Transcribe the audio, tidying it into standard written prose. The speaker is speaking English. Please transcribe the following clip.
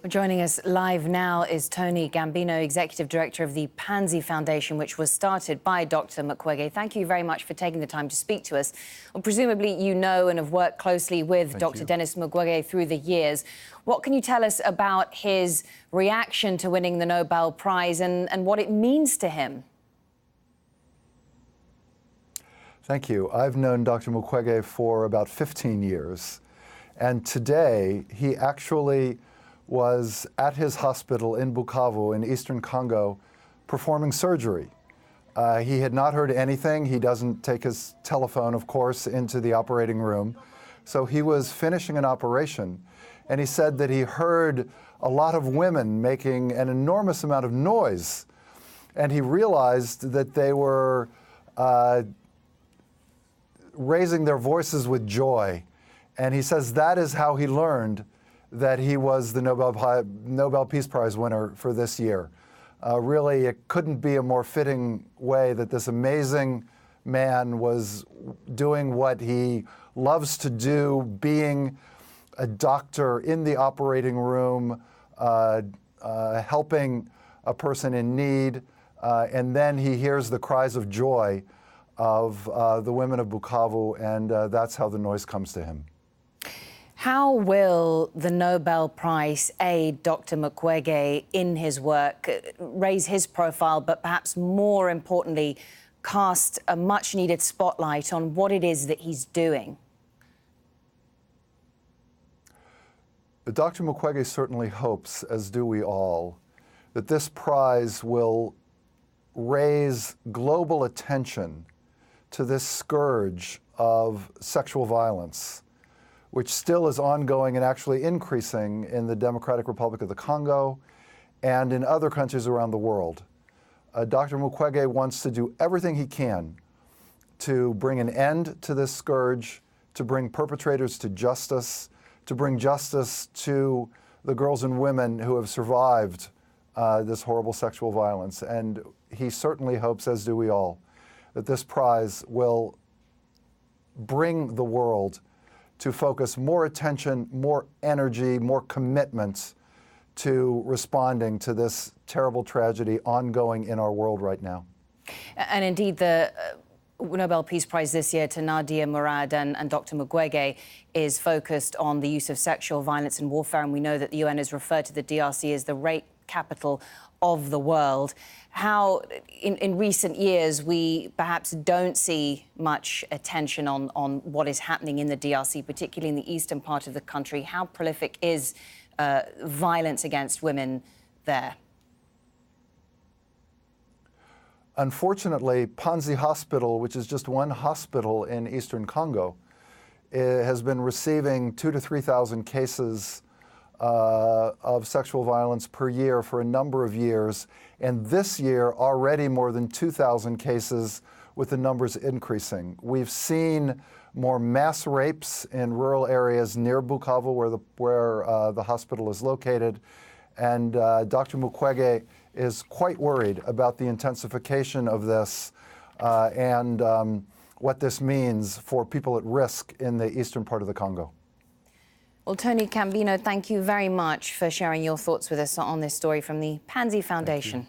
Joining us live now is Tony Gambino, Executive Director of the Pansy Foundation, which was started by Dr. Mukwege. Thank you very much for taking the time to speak to us. Well, presumably you know and have worked closely with Dr. Denis Mukwege through the years. What can you tell us about his reaction to winning the Nobel Prize and what it means to him? Thank you. I've known Dr. Mukwege for about 15 years, and today he actually was at his hospital in Bukavu in eastern Congo performing surgery. He had not heard anything. He doesn't take his telephone, of course, into the operating room. So he was finishing an operation, and he said that he heard a lot of women making an enormous amount of noise, and he realized that they were raising their voices with joy. And he says that is how he learned that he was the Nobel Peace Prize winner for this year. Really, it couldn't be a more fitting way that this amazing man was doing what he loves to do, being a doctor in the operating room, helping a person in need, and then he hears the cries of joy of the women of Bukavu, and that's how the noise comes to him. How will the Nobel Prize aid Dr. Mukwege in his work, raise his profile, but perhaps more importantly, cast a much-needed spotlight on what it is that he's doing? Dr. Mukwege certainly hopes, as do we all, that this prize will raise global attention to this scourge of sexual violence, which still is ongoing and actually increasing in the Democratic Republic of the Congo and in other countries around the world. Dr. Mukwege wants to do everything he can to bring an end to this scourge, to bring perpetrators to justice, to bring justice to the girls and women who have survived this horrible sexual violence. And he certainly hopes, as do we all, that this prize will bring the world to focus more attention, more energy, more commitment to responding to this terrible tragedy ongoing in our world right now. And indeed, the Nobel Peace Prize this year to Nadia, Murad and Dr. Mukwege is focused on the use of sexual violence and warfare, and we know that the UN has referred to the DRC as the rape capital of the world. How, in recent years, we perhaps don't see much attention on what is happening in the DRC, particularly in the eastern part of the country. How prolific is violence against women there? Unfortunately, Panzi Hospital, which is just one hospital in eastern Congo, has been receiving 2,000 to 3,000 cases of sexual violence per year for a number of years, and this year already more than 2,000 cases, with the numbers increasing. We've seen more mass rapes in rural areas near Bukavu, where the hospital is located, and Dr. Mukwege is quite worried about the intensification of this and what this means for people at risk in the eastern part of the Congo. Well, Tony Gambino, thank you very much for sharing your thoughts with us on this story from the Pansy Foundation.